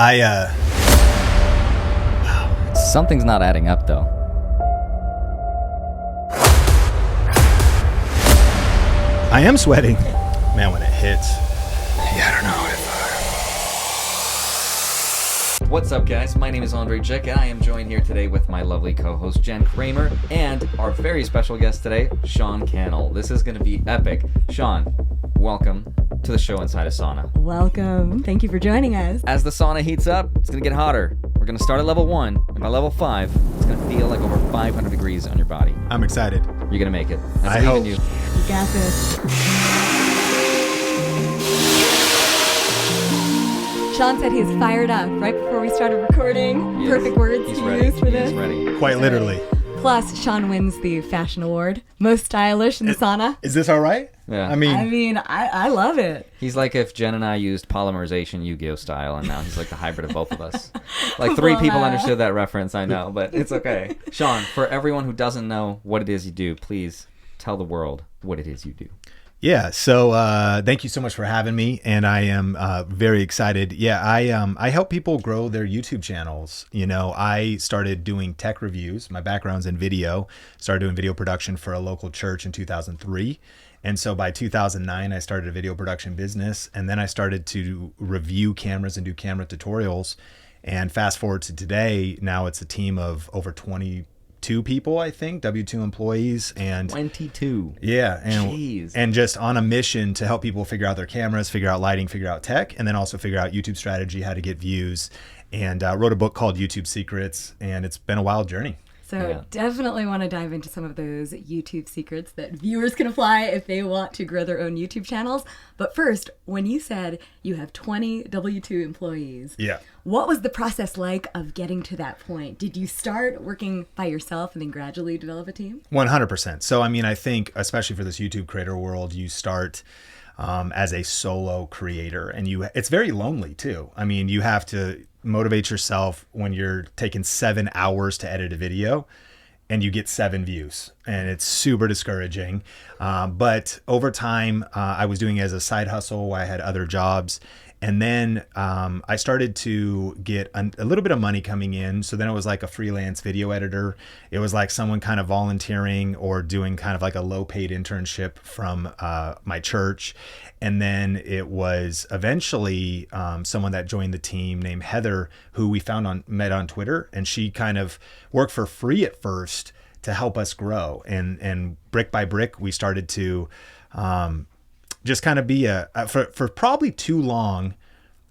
I Something's not adding up, though. I am sweating. Man, when it hits. Yeah, I don't know What's up, guys? My name is Andrei Jikh, and I am joined here today with my lovely co-host, Jen Kramer, and our very special guest today, Sean Cannell. This is going to be epic. Sean, welcome to the show Inside a Sauna. Welcome. Thank you for joining us. As the sauna heats up, it's going to get hotter. We're going to start at level 1, and by level 5, it's going to feel like over 500 degrees on your body. I'm excited. You're going to make it. I hope. In you. You got this. Sean said he's fired up right before we started recording. Yes. Perfect words He's to ready. use for this. He's ready. Quite literally. Plus, Sean wins the fashion award. Most stylish in the sauna. Is this all right? Yeah. I love it. He's like if Jen and I used polymerization Yu-Gi-Oh style, and now he's like the hybrid of both of us. Like 3 people understood that reference, I know, but it's okay. Sean, for everyone who doesn't know what it is you do, please tell the world what it is you do. Yeah. So thank you so much for having me, and I am very excited. Yeah, I help people grow their YouTube channels. You know, I started doing tech reviews. My background's in video. Started doing video production for a local church in 2003. And so by 2009, I started a video production business, and then I started to review cameras and do camera tutorials. And fast forward to today, now it's a team of over 22 people, I think, W-2 employees. And 22. Yeah. Jeez. And just on a mission to help people figure out their cameras, figure out lighting, figure out tech, and then also figure out YouTube strategy, how to get views. And wrote a book called YouTube Secrets, and it's been a wild journey. So definitely want to dive into some of those YouTube secrets that viewers can apply if they want to grow their own YouTube channels. But first, when you said you have 20 W-2 employees, what was the process like of getting to that point? Did you start working by yourself and then gradually develop a team? 100%. So, I mean, I think, especially for this YouTube creator world, you start as a solo creator, and it's very lonely too. I mean, you have to motivate yourself when you're taking 7 hours to edit a video and you get 7 views, and it's super discouraging. But over time, I was doing it as a side hustle. I had other jobs. And then I started to get a little bit of money coming in. So then it was like a freelance video editor. It was like someone kind of volunteering or doing kind of like a low paid internship from my church. And then it was eventually someone that joined the team named Heather, who we met on Twitter. And she kind of worked for free at first to help us grow. And brick by brick, we started to just kind of be for probably too long,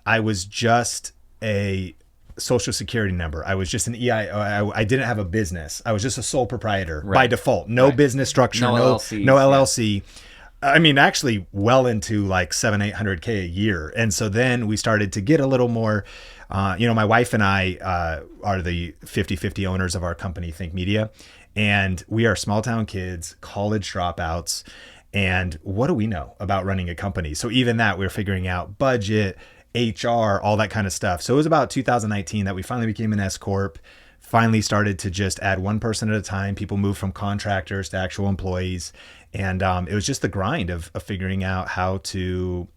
I was just a social security number. I was just an EIO. I didn't have a business. I was just a sole proprietor by default. No business structure, no LLC. I mean, actually well into like 700-800K a year. And so then we started to get a little more, my wife and I are the 50-50 owners of our company, Think Media. And we are small town kids, college dropouts. And what do we know about running a company? So even that, we were figuring out budget, HR, all that kind of stuff. So it was about 2019 that we finally became an S Corp, finally started to just add one person at a time. People moved from contractors to actual employees. And it was just the grind of figuring out how to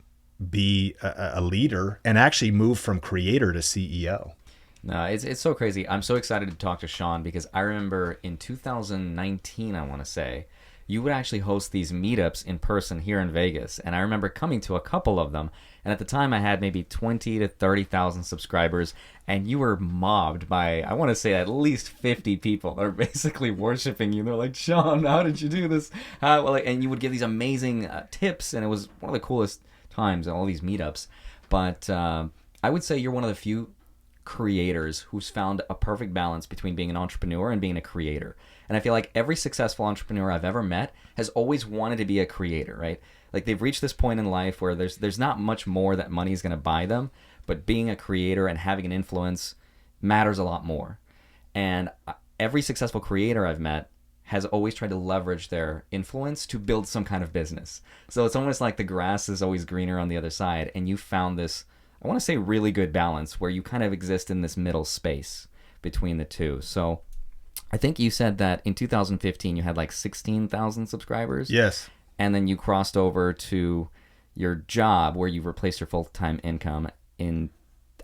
be a leader and actually move from creator to CEO. No, it's so crazy. I'm so excited to talk to Sean because I remember in 2019, I want to say, you would actually host these meetups in person here in Vegas. And I remember coming to a couple of them. And at the time I had maybe 20 to 30,000 subscribers. And you were mobbed by, I want to say, at least 50 people that are basically worshiping you. They're like, Sean, how did you do this? And you would give these amazing tips. And it was one of the coolest times at all these meetups. But I would say you're one of the few creators who's found a perfect balance between being an entrepreneur and being a creator. And I feel like every successful entrepreneur I've ever met has always wanted to be a creator, right? Like they've reached this point in life where there's not much more that money is going to buy them, but being a creator and having an influence matters a lot more. And every successful creator I've met has always tried to leverage their influence to build some kind of business. So it's almost like the grass is always greener on the other side, and you found this, I want to say, really good balance where you kind of exist in this middle space between the two. So I think you said that in 2015 you had like 16,000 subscribers. Yes. And then you crossed over to your job where you replaced your full-time income in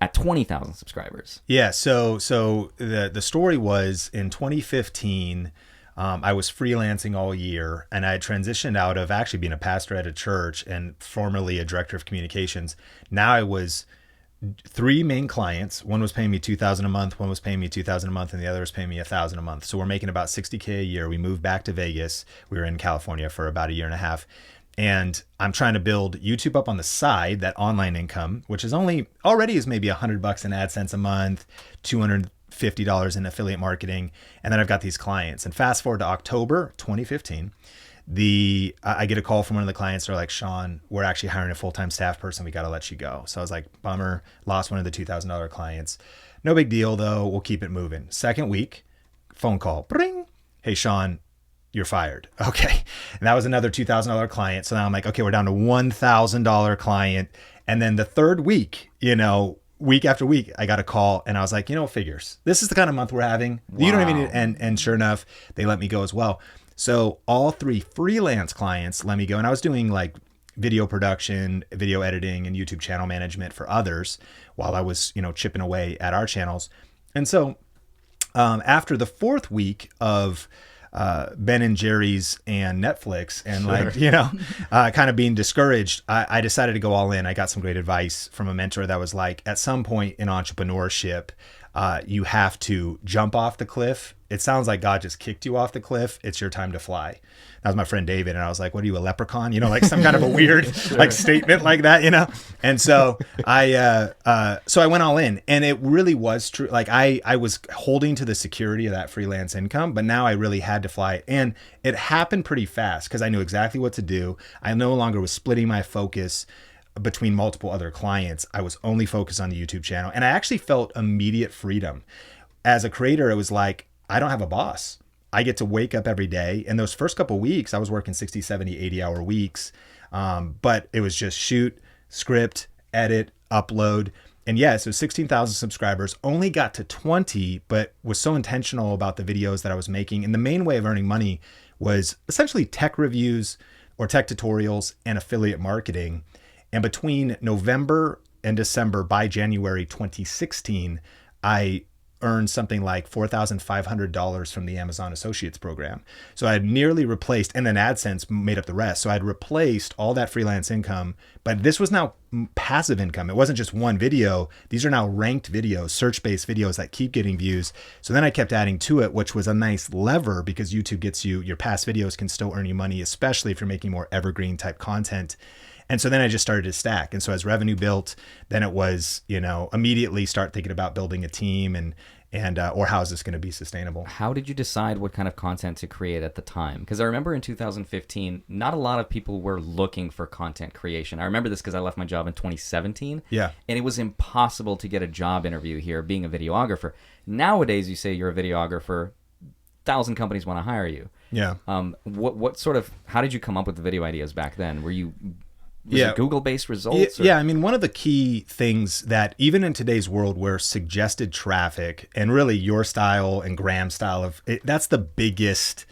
at 20,000 subscribers. Yeah. So the story was in 2015, I was freelancing all year, and I had transitioned out of actually being a pastor at a church and formerly a director of communications. Now I was 3 main clients. One was paying me $2,000 a month. One was paying me $2,000 a month, and the other was paying me $1,000 a month. So we're making about $60K a year. We moved back to Vegas. We were in California for about a year and a half. And I'm trying to build YouTube up on the side, that online income, which is already is maybe $100 in AdSense a month, $250 in affiliate marketing. And then I've got these clients. And fast forward to October 2015, I get a call from one of the clients. They're like, Sean, we're actually hiring a full-time staff person. We got to let you go. So I was like, bummer, lost one of the $2,000 clients. No big deal though. We'll keep it moving. Second week, phone call, bring. Hey, Sean, you're fired. Okay. And that was another $2,000 client. So now I'm like, okay, we're down to $1,000 client. And then the third week, week after week, I got a call and I was like, figures. This is the kind of month we're having. Wow. You don't even, and sure enough, they let me go as well. So all 3 freelance clients let me go. And I was doing like video production, video editing, and YouTube channel management for others while I was, chipping away at our channels. And so after the 4th week of Ben and Jerry's and Netflix and kind of being discouraged, I decided to go all in. I got some great advice from a mentor that was like, at some point in entrepreneurship, you have to jump off the cliff. It sounds like God just kicked you off the cliff. It's your time to fly. That was my friend David. And I was like, what are you, a leprechaun? Like some kind of a weird statement like that, And so I went all in, and it really was true. Like I was holding to the security of that freelance income, but now I really had to fly. And it happened pretty fast because I knew exactly what to do. I no longer was splitting my focus between multiple other clients. I was only focused on the YouTube channel, and I actually felt immediate freedom. As a creator, it was like, I don't have a boss. I get to wake up every day. And those first couple of weeks, I was working 60, 70, 80-hour weeks. But it was just shoot, script, edit, upload. And yeah, so 16,000 subscribers, only got to 20, but was so intentional about the videos that I was making. And the main way of earning money was essentially tech reviews or tech tutorials and affiliate marketing. And between November and December, by January 2016, I earned something like $4,500 from the Amazon Associates program. So I had nearly replaced, and then AdSense made up the rest. So I'd replaced all that freelance income, but this was now passive income. It wasn't just one video. These are now ranked videos, search-based videos that keep getting views. So then I kept adding to it, which was a nice lever because YouTube gets you, your past videos can still earn you money, especially if you're making more evergreen type content. And so then I just started to stack. And so as revenue built, then it was, immediately start thinking about building a team and or how is this going to be sustainable? How did you decide what kind of content to create at the time? Because I remember in 2015, not a lot of people were looking for content creation. I remember this because I left my job in 2017. Yeah. And it was impossible to get a job interview here being a videographer. Nowadays, you say you're a videographer, 1,000 companies want to hire you. Yeah. What sort of, how did you come up with the video ideas back then? Was it Google-based results? Yeah, I mean, one of the key things that even in today's world where suggested traffic and really your style and Graham's style that's the biggest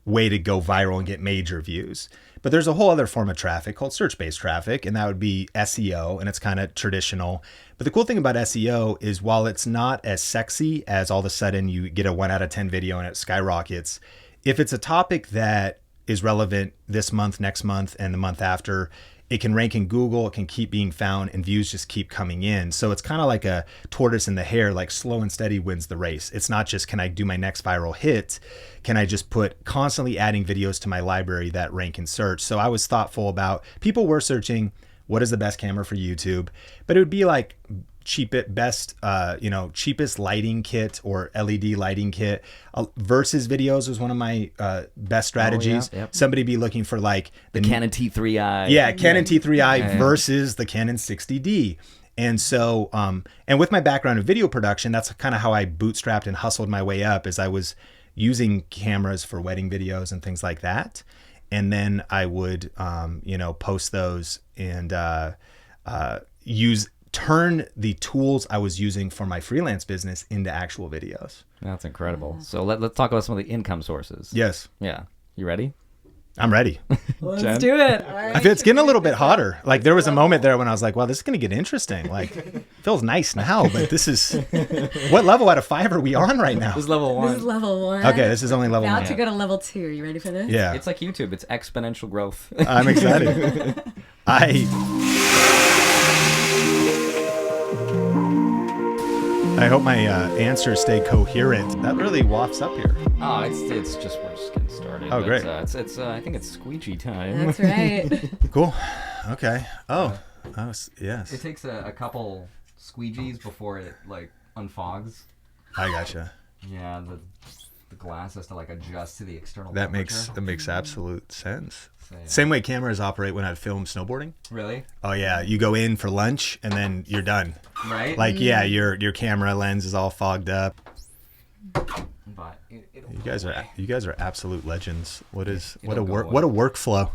way to go viral and get major views. But there's a whole other form of traffic called search-based traffic, and that would be SEO, and it's kind of traditional. But the cool thing about SEO is while it's not as sexy as all of a sudden you get a 1 out of 10 video and it skyrockets, if it's a topic that is relevant this month, next month, and the month after, it can rank in Google, it can keep being found, and views just keep coming in. So it's kind of like a tortoise and the hare, like slow and steady wins the race. It's not just, can I do my next viral hit? Can I just put constantly adding videos to my library that rank in search? So I was thoughtful about, people were searching, what is the best camera for YouTube? But it would be like cheapest lighting kit or LED lighting kit. Versus videos was one of my best strategies. Oh, yeah. Yep. Somebody be looking for like the Canon T3i. Yeah, Canon T3i versus the Canon 60D. And so, and with my background in video production, that's kind of how I bootstrapped and hustled my way up, is I was using cameras for wedding videos and things like that. And then I would, post those and turn the tools I was using for my freelance business into actual videos. That's incredible. So let's talk about some of the income sources. Yes. Yeah. You ready? I'm ready. Let's Jen? do it. All right. I feel it's getting a little bit hotter. Like there was a moment there when I was like, wow, this is going to get interesting. Like it feels nice now, but this is, what level out of 5 are we on right now? This is level 1. This is level 1. Okay, this is only level About 1. to go to level 2. Are you ready for this? Yeah, It's like YouTube. It's exponential growth. I'm excited. I hope my answers stay coherent. That really wafts up here. Oh, it's just we're just getting started. Oh, great. It's I think it's Squeegee Time. That's right. Cool. Okay. Yes. It takes a couple squeegees before it like unfogs. I gotcha. Yeah, the glass has to like adjust to the external. That temperature. makes absolute sense. So, yeah. Same way cameras operate when I film snowboarding. Really? Oh yeah, you go in for lunch and then you're done. Right. Like yeah, your camera lens is all fogged up. But You guys are absolute legends. What a It'll go workflow.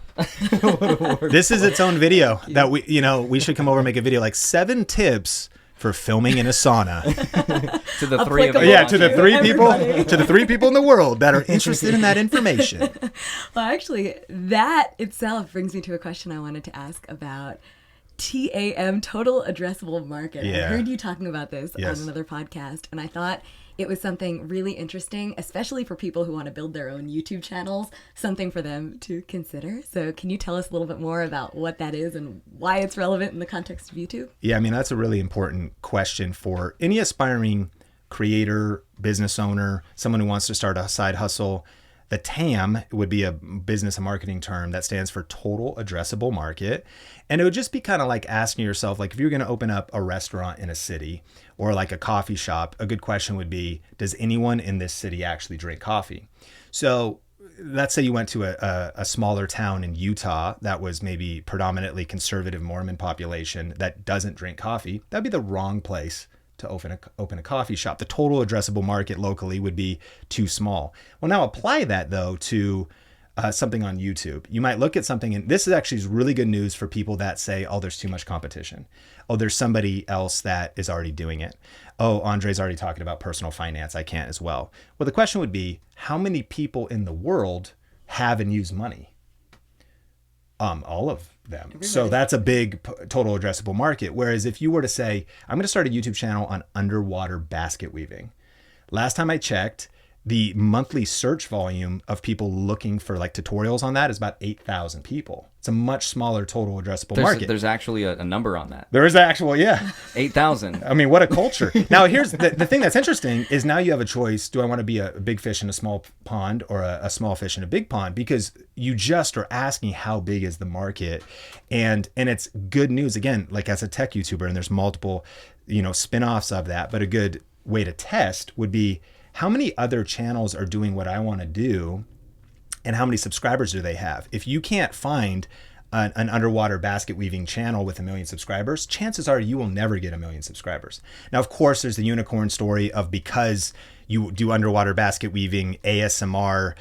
This is its own video that we should come over and make a video like 7 tips for filming in a sauna. to the 3 of us. Yeah, to the 3 people Everybody. to the 3 people in the world that are interested in that information. Well, actually, that itself brings me to a question I wanted to ask about TAM, total addressable market. Yeah. I heard you talking about this Yes. on another podcast, and I thought it was something really interesting, especially for people who want to build their own YouTube channels, something for them to consider. So can you tell us a little bit more about what that is and why it's relevant in the context of YouTube? Yeah, I mean, that's a really important question for any aspiring creator, business owner, someone who wants to start a side hustle. The TAM would be a business and marketing term that stands for total addressable market. And it would just be kind of like asking yourself, like if you're going to open up a restaurant in a city or like a coffee shop, a good question would be, does anyone in this city actually drink coffee? So let's say you went to a smaller town in Utah that was maybe predominantly conservative Mormon population that doesn't drink coffee. That'd be the wrong place to open a coffee shop. The total addressable market locally would be too small. Well, now apply that though to something on YouTube. You might look at something, and this is actually really good news for people that say, oh, there's too much competition. Oh, there's somebody else that is already doing it. Oh, Andrei's already talking about personal finance. I can't as well. Well, the question would be, how many people in the world have and use money? All of them. Everybody. So that's a big total addressable market. Whereas if you were to say, I'm going to start a YouTube channel on underwater basket weaving. Last time I checked, the monthly search volume of people looking for like tutorials on that is about 8,000 people. It's a much smaller total addressable market. There's actually a number on that. There is actual, yeah. 8,000. I mean, what a culture. Now, here's the thing that's interesting is now you have a choice. Do I want to be a big fish in a small pond or a small fish in a big pond? Because you just are asking how big is the market. And it's good news, again, like as a tech YouTuber, and there's multiple, spin-offs of that. But a good way to test would be, how many other channels are doing what I want to do and how many subscribers do they have? If you can't find an underwater basket weaving channel with 1 million subscribers, chances are you will never get 1 million subscribers. Now, of course, there's the unicorn story of because you do underwater basket weaving ASMR,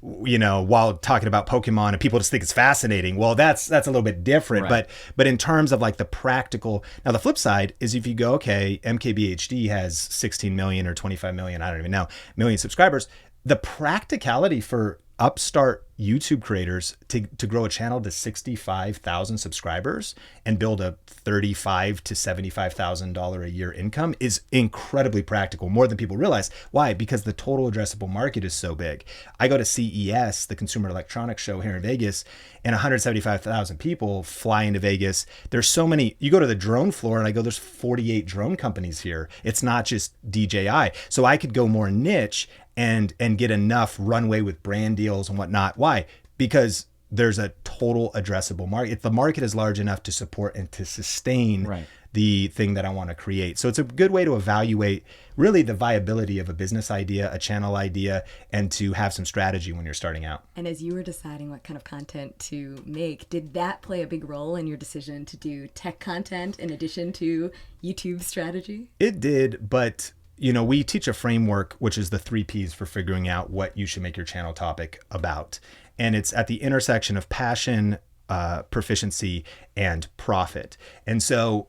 while talking about Pokemon and people just think it's fascinating. Well, that's a little bit different, right. But in terms of like the practical, now the flip side is if you go, okay, MKBHD has 16 million or 25 million, I don't even know, million subscribers. The practicality for upstart YouTube creators to grow a channel to 65,000 subscribers and build a $35,000 to $75,000 a year income is incredibly practical, more than people realize. Why? Because the total addressable market is so big. I go to CES, the Consumer Electronics Show here in Vegas, and 175,000 people fly into Vegas. There's so many. You go to the drone floor and I go, there's 48 drone companies here. It's not just DJI. So I could go more niche and get enough runway with brand deals and whatnot. Why? Because there's a total addressable market. If the market is large enough to support and to sustain right. the thing that I want to create. So it's a good way to evaluate really the viability of a business idea, a channel idea, and to have some strategy when you're starting out. And as you were deciding what kind of content to make, did that play a big role in your decision to do tech content in addition to YouTube strategy? It did, but we teach a framework, which is the 3 Ps for figuring out what you should make your channel topic about. And it's at the intersection of passion, proficiency, and profit. And so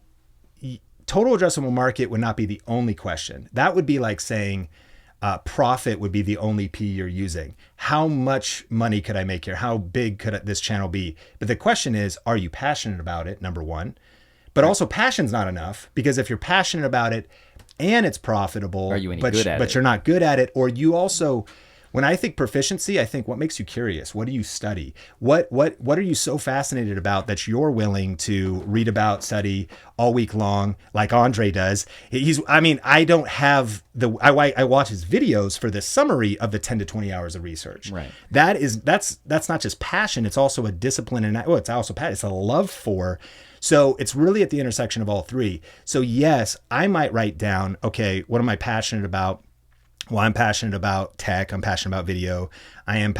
total addressable market would not be the only question. That would be like saying, profit would be the only P you're using. How much money could I make here? How big could this channel be? But the question is, are you passionate about it? Number one. But also passion's not enough, because if you're passionate about it and it's profitable, are you any good at but it? You're not good at it, or you also, when I think proficiency, I think what makes you curious? What do you study? What are you so fascinated about that you're willing to read about, study all week long, like Andrei does? I don't have I watch his videos for the summary of the 10 to 20 hours of research. Right. That's not just passion. It's also a discipline, and it's also passion. It's a love for. So it's really at the intersection of all three. So yes, I might write down, okay, what am I passionate about? Well, I'm passionate about tech. I'm passionate about video. I'm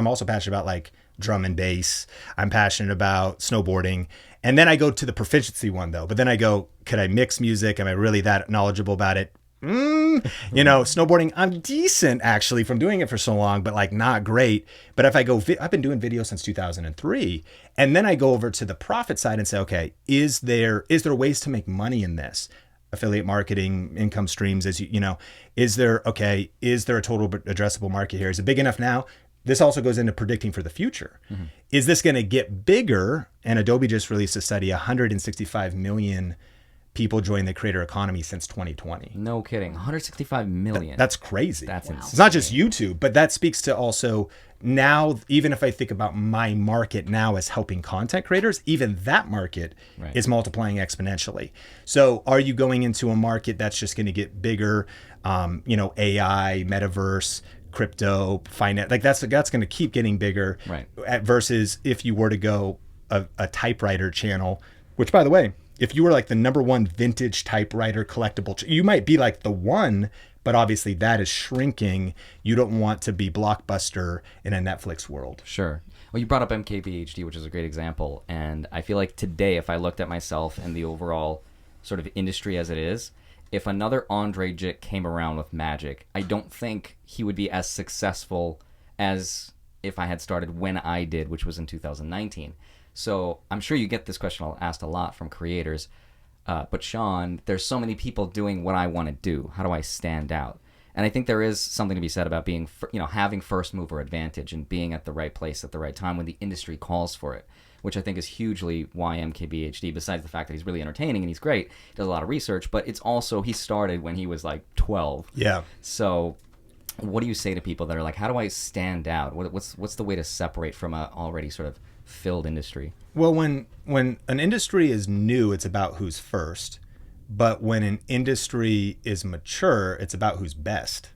also passionate about like drum and bass. I'm passionate about snowboarding. And then I go to the proficiency one though. But then I go, could I mix music? Am I really that knowledgeable about it? Snowboarding, I'm decent actually from doing it for so long, but like not great. But if I go, I've been doing video since 2003. And then I go over to the profit side and say, okay, is there ways to make money in this? Affiliate marketing, income streams, is there a total addressable market here? Is it big enough now? This also goes into predicting for the future. Mm-hmm. Is this going to get bigger? And Adobe just released a study, 165 million people joined the creator economy since 2020. No kidding. 165 million. That's crazy. That's insane. It's not just YouTube, but that speaks to also now, even if I think about my market now as helping content creators, even that market is multiplying exponentially. So are you going into a market that's just going to get bigger? AI, metaverse, crypto, finance, like that's going to keep getting bigger. Right. Versus if you were to go a typewriter channel, which by the way, if you were like the number one vintage typewriter collectible, you might be like the one, but obviously that is shrinking. You don't want to be Blockbuster in a Netflix world. Sure. Well, you brought up MKBHD, which is a great example. And I feel like today, if I looked at myself and the overall sort of industry as it is, if another Andrei Jikh came around with magic, I don't think he would be as successful as if I had started when I did, which was in 2019. So I'm sure you get this question asked a lot from creators. But Sean, there's so many people doing what I want to do. How do I stand out? And I think there is something to be said about being, having first mover advantage and being at the right place at the right time when the industry calls for it, which I think is hugely why MKBHD, besides the fact that he's really entertaining and he's great, he does a lot of research, but it's also, he started when he was like 12. Yeah. So what do you say to people that are like, how do I stand out? What's the way to separate from a already sort of filled industry? Well, when an industry is new, it's about who's first. But when an industry is mature, it's about who's best.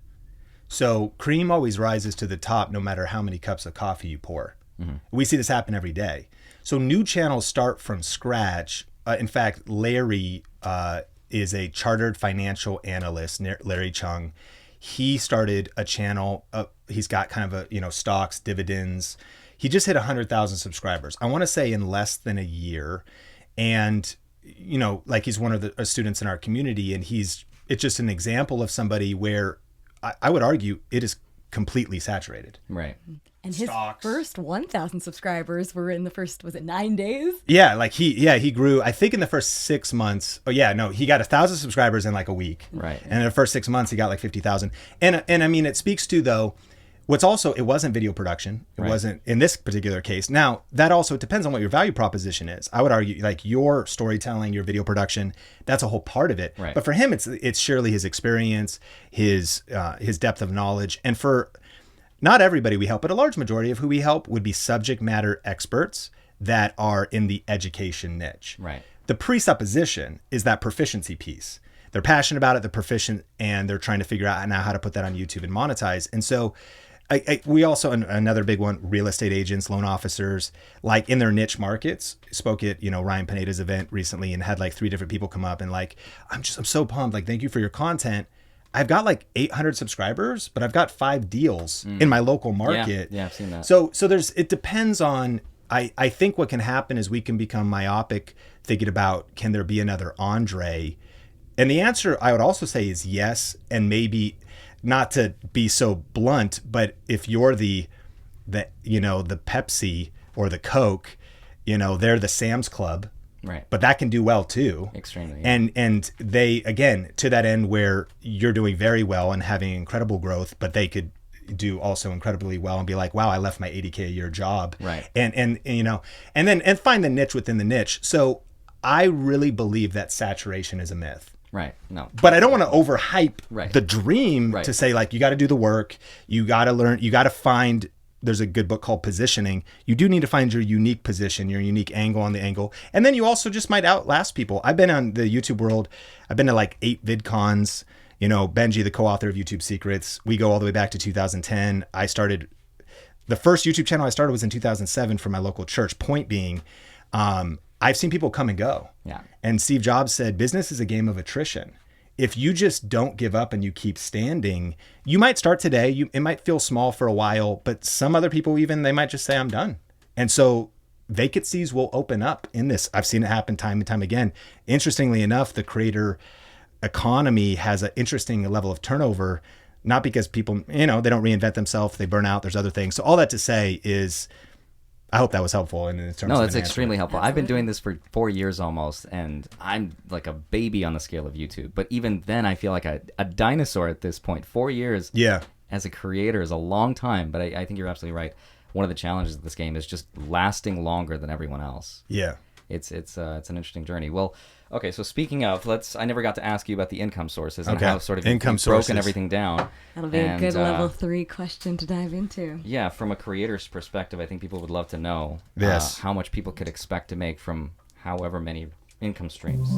So cream always rises to the top no matter how many cups of coffee you pour. Mm-hmm. We see this happen every day. So new channels start from scratch. In fact, Larry is a chartered financial analyst, Larry Chung. He started a channel. He's got kind of a, stocks, dividends. He just hit 100,000 subscribers, I want to say in less than a year. And, like he's one of the students in our community, and it's just an example of somebody where I would argue it is completely saturated. Right. And his first 1,000 subscribers were in the first, was it 9 days? Yeah, like he grew, I think in the first 6 months. Oh yeah, no, he got 1,000 subscribers in like a week. Right. And in the first 6 months, he got like 50,000. And I mean, it speaks to though, it wasn't video production. It wasn't in this particular case. Now, that also depends on what your value proposition is. I would argue like your storytelling, your video production, that's a whole part of it. Right. But for him, it's surely his experience, his depth of knowledge. And for not everybody we help, but a large majority of who we help would be subject matter experts that are in the education niche. Right. The presupposition is that proficiency piece. They're passionate about it, they're proficient, and they're trying to figure out now how to put that on YouTube and monetize. And so we also, another big one, real estate agents, loan officers, like in their niche markets, spoke at, Ryan Pineda's event recently and had like 3 different people come up and like, I'm so pumped. Like, thank you for your content. I've got like 800 subscribers, but I've got 5 deals in my local market. Yeah, I've seen that. So it depends on, I think what can happen is we can become myopic thinking about, can there be another Andrei? And the answer I would also say is yes. And maybe not to be so blunt, but if you're the Pepsi or the Coke, they're the Sam's Club, Right. But that can do well too. Extremely. And they, again, to that end where you're doing very well and having incredible growth, but they could do also incredibly well and be like, wow, I left my 80K a year job. Right. And you know, and find the niche within the niche. So I really believe that saturation is a myth. Right. No. But I don't want to overhype Right. the dream Right. to say like, you got to do the work, you got to learn, you got to find, there's a good book called Positioning. You do need to find your unique position, your unique angle on the angle. And then you also just might outlast people. I've been on the YouTube world. I've been to like 8 VidCons. You know, Benji, the co-author of YouTube Secrets, we go all the way back to 2010. The first YouTube channel I started was in 2007 for my local church. Point being, I've seen people come and go. Yeah. And Steve Jobs said, business is a game of attrition. If you just don't give up and you keep standing, you might start today. It might feel small for a while, but some other people even, they might just say, I'm done. And so vacancies will open up in this. I've seen it happen time and time again. Interestingly enough, the creator economy has an interesting level of turnover, not because people, you know, they don't reinvent themselves, they burn out, there's other things. So all that to say is, I hope that was helpful in terms of. No, that's extremely helpful. I've been doing this for 4 years almost, and I'm like a baby on the scale of YouTube. But even then, I feel like a dinosaur at this point. 4 years as a creator is a long time, but I think you're absolutely right. One of the challenges of this game is just lasting longer than everyone else. Yeah. It's an interesting journey. Well, okay, so speaking of, I never got to ask you about the income sources and how sort of you've broken everything down. That'll be a good level 3 question to dive into. Yeah, from a creator's perspective, I think people would love to know how much people could expect to make from however many income streams.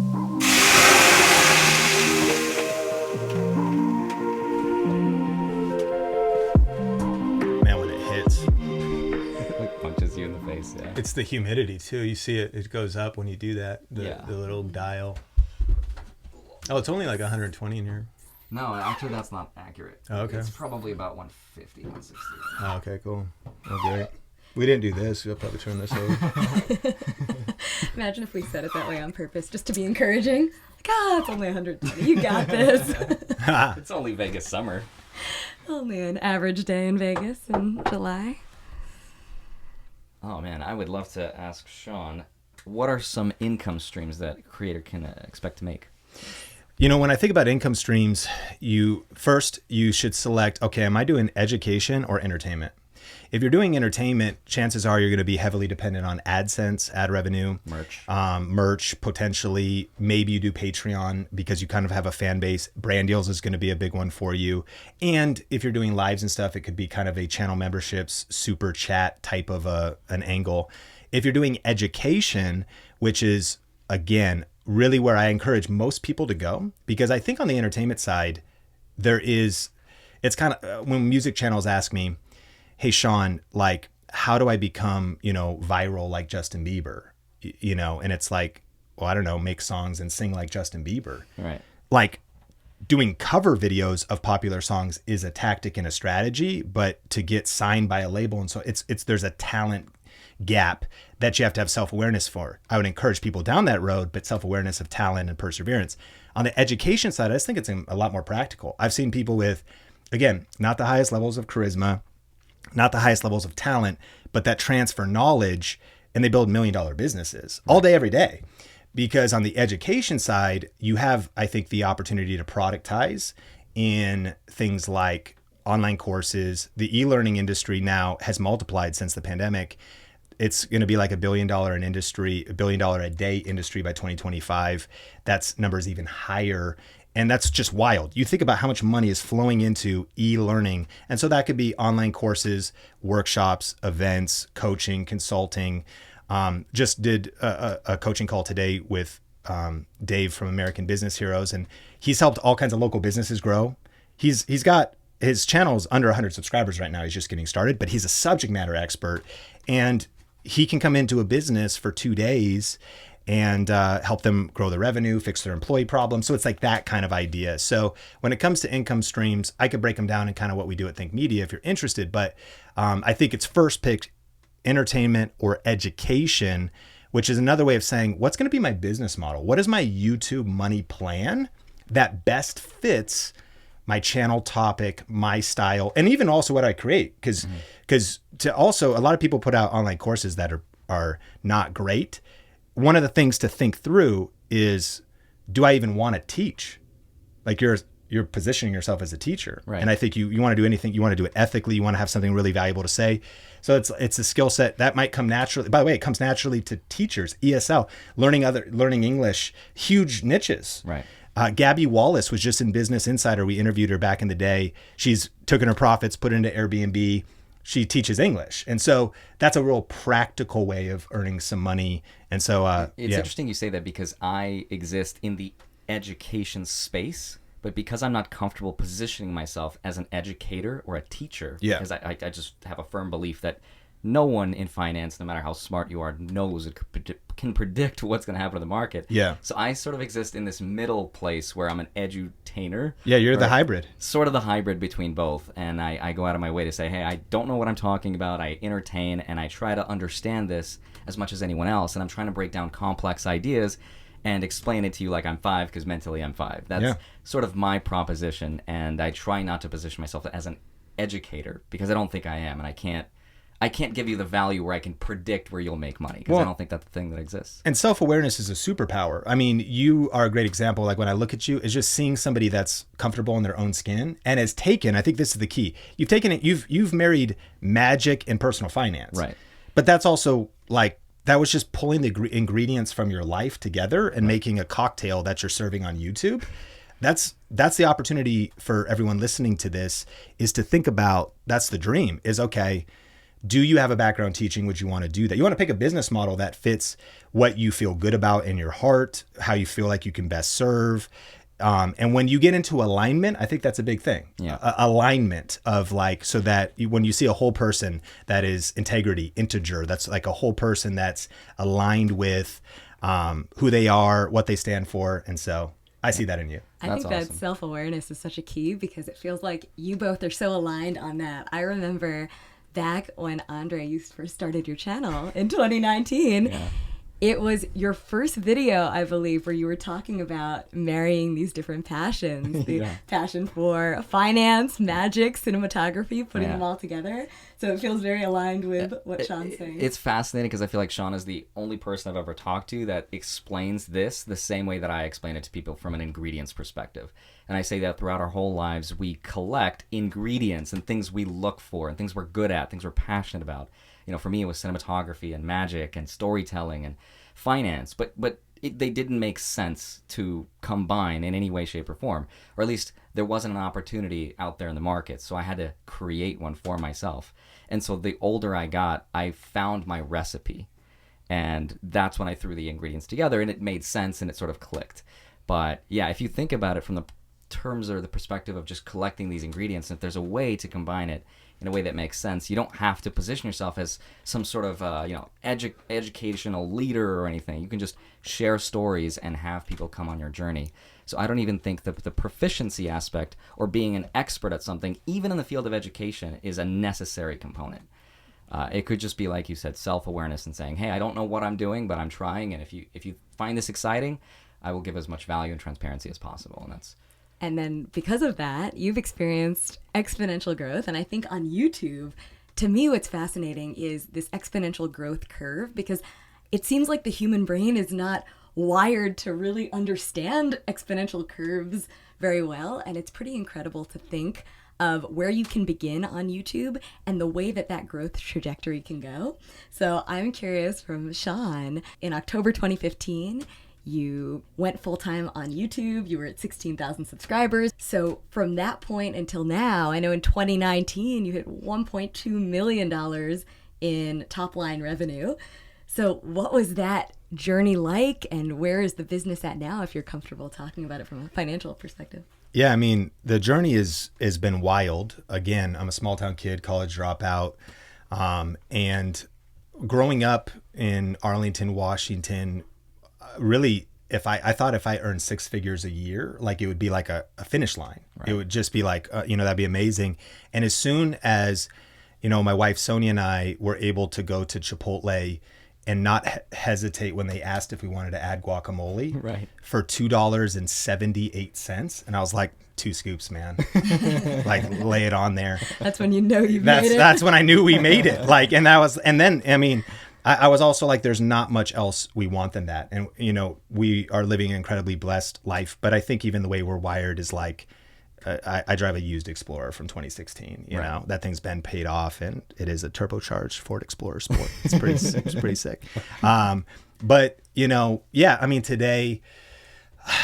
Man, when it hits. It punches you in the face, yeah. It's the humidity too. You see it goes up when you do that. The little dial. Oh, it's only like 120 in here. No, actually that's not accurate. Oh, okay. It's probably about 150, 160. Oh, okay, cool. Oh, great. We didn't do this. We'll probably turn this over. Imagine if we said it that way on purpose, just to be encouraging. Like, it's only 120. You got this. It's only Vegas summer. Only an average day in Vegas in July. Oh man, I would love to ask Sean, what are some income streams that a creator can expect to make? You know, when I think about income streams, you should select, okay, am I doing education or entertainment? If you're doing entertainment, chances are you're going to be heavily dependent on AdSense, ad revenue, merch, potentially. Maybe you do Patreon because you kind of have a fan base. Brand deals is going to be a big one for you. And if you're doing lives and stuff, it could be kind of a channel memberships, super chat type of an angle. If you're doing education, which is, again, really where I encourage most people to go, because I think on the entertainment side, it's kind of, when music channels ask me, hey, Sean, like, how do I become, viral like Justin Bieber? And it's like, well, I don't know, make songs and sing like Justin Bieber. Right. Like, doing cover videos of popular songs is a tactic and a strategy, but to get signed by a label, and so there's a talent gap that you have to have self-awareness for. I would encourage people down that road, but self-awareness of talent and perseverance. On the education side, I just think it's a lot more practical. I've seen people with, again, not the highest levels of charisma, not the highest levels of talent, but that transfer knowledge, and they build $1 million businesses all day, every day. Because on the education side, you have, I think, the opportunity to productize in things like online courses. The e-learning industry now has multiplied since the pandemic. It's going to be like $1 billion $1 billion a day industry by 2025. That's numbers even higher. And that's just wild. You think about how much money is flowing into e-learning. And so that could be online courses, workshops, events, coaching, consulting. Just did a coaching call today with Dave from American Business Heroes, and he's helped all kinds of local businesses grow. He's got his channel's under 100 subscribers right now. He's just getting started, but he's a subject matter expert, and he can come into a business for 2 days and help them grow their revenue, fix their employee problems. So it's like that kind of idea. So when it comes to income streams, I could break them down in kind of what we do at Think Media if you're interested. But I think it's first picked entertainment or education, which is another way of saying, what's going to be my business model? What is my YouTube money plan that best fits my channel topic, my style, and even also what I create? Because to also, a lot of people put out online courses that are not great. one of the things to think through is, do I even want to teach? Like you're positioning yourself as a teacher. Right. And I think you want to do anything, you want to do it ethically, you want to have something really valuable to say. So it's a skill set that might come naturally. By the way, it comes naturally to teachers, ESL, learning English, huge niches. Right. Gabby Wallace was just in Business Insider. We interviewed her back in the day. She's taken her profits, put it into Airbnb. She teaches English. And so that's a real practical way of earning some money. And so it's interesting you say that, because I exist in the education space, but because I'm not comfortable positioning myself as an educator or a teacher, because I just have a firm belief that no one in finance, no matter how smart you are, knows it can predict what's going to happen to the market. Yeah. So I sort of exist in this middle place where I'm an edutainer. Yeah, you're the hybrid. Sort of the hybrid between both. And I go out of my way to say, hey, I don't know what I'm talking about. I entertain, and I try to understand this as much as anyone else. And I'm trying to break down complex ideas and explain it to you like I'm 5, because mentally I'm 5. That's sort of my proposition. And I try not to position myself as an educator, because I don't think I am, and I can't give you the value where I can predict where you'll make money, because I don't think that's the thing that exists. And self-awareness is a superpower. I mean, you are a great example. Like when I look at you, is just seeing somebody that's comfortable in their own skin and has taken, I think this is the key. You've taken it, you've married magic and personal finance. Right. But that's also like, that was just pulling the ingredients from your life together and making a cocktail that you're serving on YouTube. That's the opportunity for everyone listening to this, is to think about, that's the dream, is okay, do you have a background teaching? Would you want to do that? You want to pick a business model that fits what you feel good about in your heart, how you feel like you can best serve. And when you get into alignment, I think that's a big thing. Yeah. Alignment of like, so that when you see a whole person that is integrity, integer, that's like a whole person that's aligned with who they are, what they stand for. And so I see that in you. I think that self-awareness is such a key, because it feels like you both are so aligned on that. I remember back when Andrei, you first started your channel in 2019, it was your first video, I believe, where you were talking about marrying these different passions, the passion for finance, magic, cinematography, putting them all together. So it feels very aligned with what Sean's saying. It's fascinating, because I feel like Sean is the only person I've ever talked to that explains this the same way that I explain it to people, from an ingredients perspective. And I say that throughout our whole lives, we collect ingredients and things we look for and things we're good at, things we're passionate about. You know, for me, it was cinematography and magic and storytelling and finance, but they didn't make sense to combine in any way, shape, or form, or at least there wasn't an opportunity out there in the market. So I had to create one for myself. And so the older I got, I found my recipe, and that's when I threw the ingredients together, and it made sense and it sort of clicked. But yeah, if you think about it from the terms or the perspective of just collecting these ingredients, if there's a way to combine it in a way that makes sense, you don't have to position yourself as some sort of educational leader or anything. You can just share stories and have people come on your journey. So I don't even think that the proficiency aspect or being an expert at something, even in the field of education, is a necessary component. It could just be, like you said, self-awareness and saying, hey, I don't know what I'm doing, but I'm trying, and if you find this exciting, I will give as much value and transparency as possible. And then because of that, you've experienced exponential growth. And I think on YouTube, to me, what's fascinating is this exponential growth curve, because it seems like the human brain is not wired to really understand exponential curves very well. And it's pretty incredible to think of where you can begin on YouTube and the way that growth trajectory can go. So I'm curious from Sean, in October 2015, you went full-time on YouTube. You were at 16,000 subscribers. So from that point until now, I know in 2019, you hit $1.2 million in top-line revenue. So what was that journey like, and where is the business at now, if you're comfortable talking about it from a financial perspective? Yeah, I mean, the journey has been wild. Again, I'm a small-town kid, college dropout, and growing up in Arlington, Washington, really, I thought if I earned 6 figures a year, like it would be like a finish line. Right. It would just be like, that'd be amazing. And as soon as, my wife Sonia and I were able to go to Chipotle and not hesitate when they asked if we wanted to add guacamole for $2.78. And I was like, 2 scoops, man. Like, lay it on there. That's when you know you've made it. That's when I knew we made it. Like, and then I was also like, there's not much else we want than that. And, you know, we are living an incredibly blessed life. But I think even the way we're wired is like, I drive a used Explorer from 2016. You know, that thing's been paid off, and it is a turbocharged Ford Explorer Sport. It's pretty sick. But, you know, yeah, I mean, today,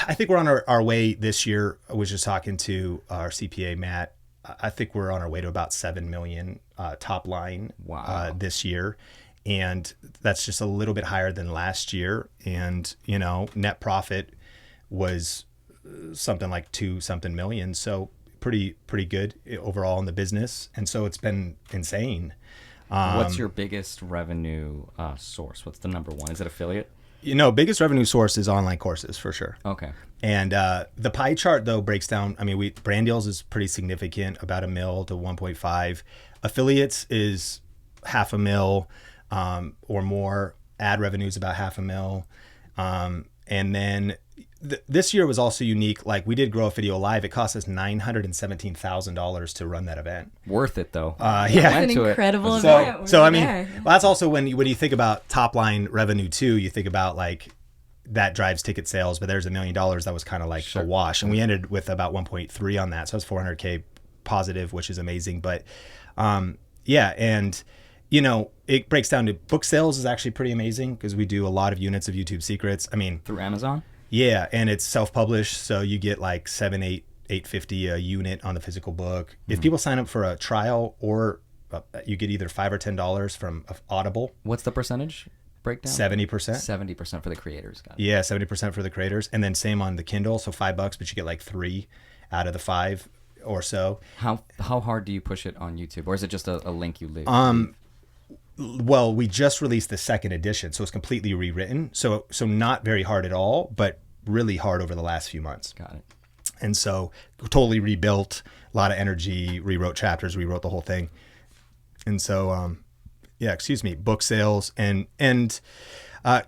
I think we're on our way this year. I was just talking to our CPA, Matt. I think we're on our way to about 7 million top line this year. And that's just a little bit higher than last year. And, you know, net profit was something like 2 something million. So pretty good overall in the business. And so it's been insane. What's your biggest revenue source? What's the number one? Is it affiliate? You know, biggest revenue source is online courses for sure. Okay. And the pie chart though breaks down. I mean, brand deals is pretty significant, about $1 million to 1.5. Affiliates is $500,000 or more. Ad revenue is about $500,000. And then this year was also unique. Like, we did Grow a Video Live. It cost us $917,000 to run that event. Worth it though. Yeah, it's an incredible event. So I mean, well, that's also when you think about top line revenue too. You think about like that drives ticket sales, but there's $1 million that was kind of like a wash, and we ended with about 1.3 on that. So it's $400K positive, which is amazing. But yeah, and you know, it breaks down to book sales is actually pretty amazing because we do a lot of units of YouTube Secrets. I mean, through Amazon. Yeah, and it's self-published, so you get like $850 a unit on the physical book. Mm-hmm. If people sign up for a trial, or you get either $5 or $10 from Audible. What's the percentage breakdown? 70%. 70% for the creators. Got it. Yeah, 70% for the creators, and then same on the Kindle, so $5, but you get like 3 out of the 5 or so. How hard do you push it on YouTube, or is it just a link you leave? Well, we just released the second edition, so it's completely rewritten. So not very hard at all, but really hard over the last few months. Got it. And so totally rebuilt, a lot of energy, rewrote chapters, rewrote the whole thing. And so, book sales and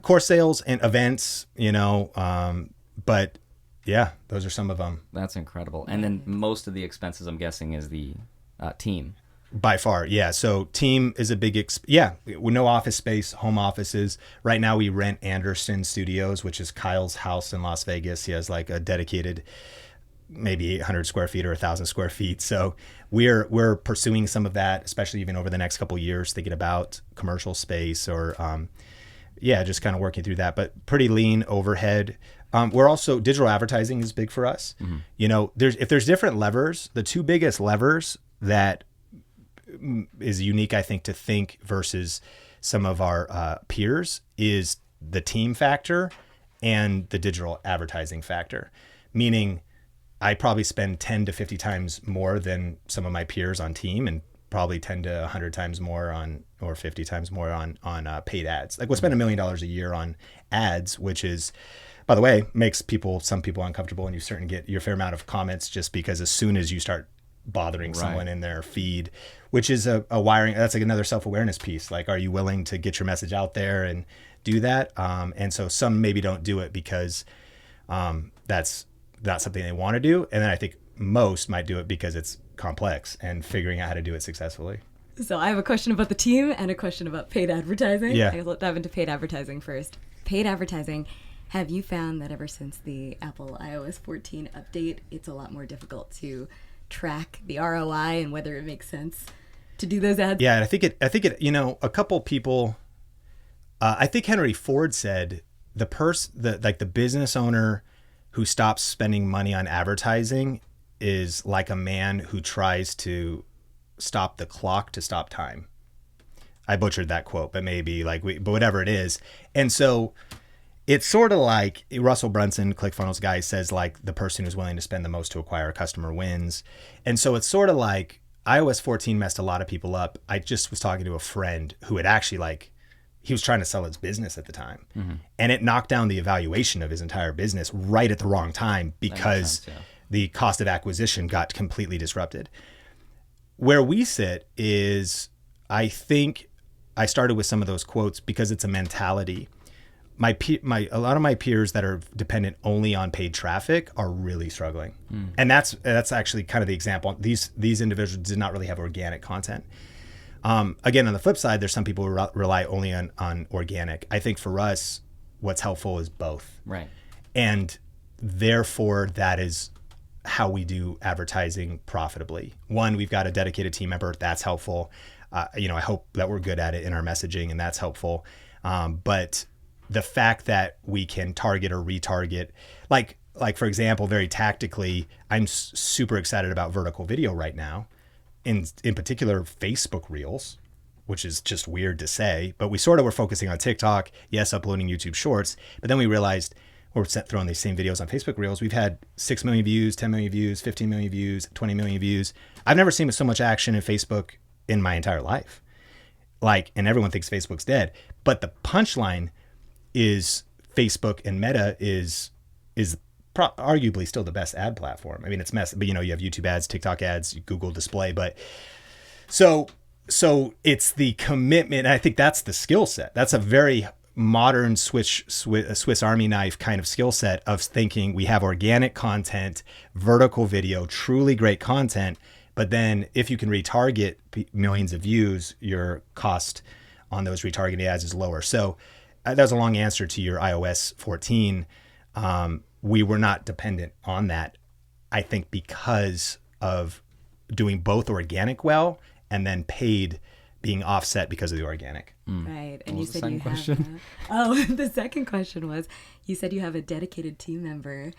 course sales and events, you know, but yeah, those are some of them. That's incredible. And then most of the expenses, I'm guessing, is the team. By far, yeah. So team is a big, no office space, home offices. Right now we rent Anderson Studios, which is Kyle's house in Las Vegas. He has like a dedicated, maybe 800 square feet or 1,000 square feet. So we're pursuing some of that, especially even over the next couple of years, thinking about commercial space or, just kind of working through that, but pretty lean overhead. We're also, digital advertising is big for us. Mm-hmm. You know, if there's different levers, the 2 biggest levers that is unique, I think, to think versus some of our peers is the team factor and the digital advertising factor. Meaning, I probably spend 10 to 50 times more than some of my peers on team, and probably 10 to 100 times more on, or 50 times more on paid ads. Like, we'll spend $1 million a year on ads, which is, by the way, makes some people uncomfortable, and you certainly get your fair amount of comments just because as soon as you start bothering someone in their feed, which is a wiring, that's like another self-awareness piece. Like, are you willing to get your message out there and do that? And so some maybe don't do it because that's not something they want to do. And then I think most might do it because it's complex and figuring out how to do it successfully. So I have a question about the team and a question about paid advertising. Yeah. I'll dive into paid advertising first. Paid advertising. Have you found that ever since the Apple iOS 14 update, it's a lot more difficult to track the ROI and whether it makes sense to do those ads? Yeah, I think it, you know, a couple people, I think Henry Ford said the business owner who stops spending money on advertising is like a man who tries to stop the clock to stop time. I butchered that quote, but maybe but whatever it is. And so it's sort of like Russell Brunson, ClickFunnels guy, says like the person who's willing to spend the most to acquire a customer wins. And so it's sort of like iOS 14 messed a lot of people up. I just was talking to a friend who had actually he was trying to sell his business at the time. Mm-hmm. And it knocked down the evaluation of his entire business right at the wrong time because the cost of acquisition got completely disrupted. Where we sit is, I think I started with some of those quotes because it's a mentality. A lot of my peers that are dependent only on paid traffic are really struggling. And that's actually kind of the example. These individuals did not really have organic content. Again, on the flip side, there's some people who rely only on organic. I think for us, what's helpful is both. Right. And therefore, that is how we do advertising profitably. One, we've got a dedicated team member. That's helpful. I hope that we're good at it in our messaging, and that's helpful. But the fact that we can target or retarget, like for example, very tactically, I'm super excited about vertical video right now. In particular, Facebook Reels, which is just weird to say, but we sort of were focusing on TikTok, yes, uploading YouTube Shorts, but then we realized we're throwing these same videos on Facebook Reels. We've had 6 million views, 10 million views, 15 million views, 20 million views. I've never seen so much action in Facebook in my entire life. And everyone thinks Facebook's dead, but the punchline is Facebook and Meta is arguably still the best ad platform. I mean, it's but you have YouTube ads, TikTok ads, Google display, but so it's the commitment. And I think that's the skill set. That's a very modern Swiss Army knife kind of skill set of thinking we have organic content, vertical video, truly great content. But then if you can retarget millions of views, your cost on those retargeting ads is lower. So that was a long answer to your iOS 14. We were not dependent on that, I think, because of doing both organic well and then paid being offset because of the organic. Right. And What you was the said you second question? have the second question was, you said you have a dedicated team member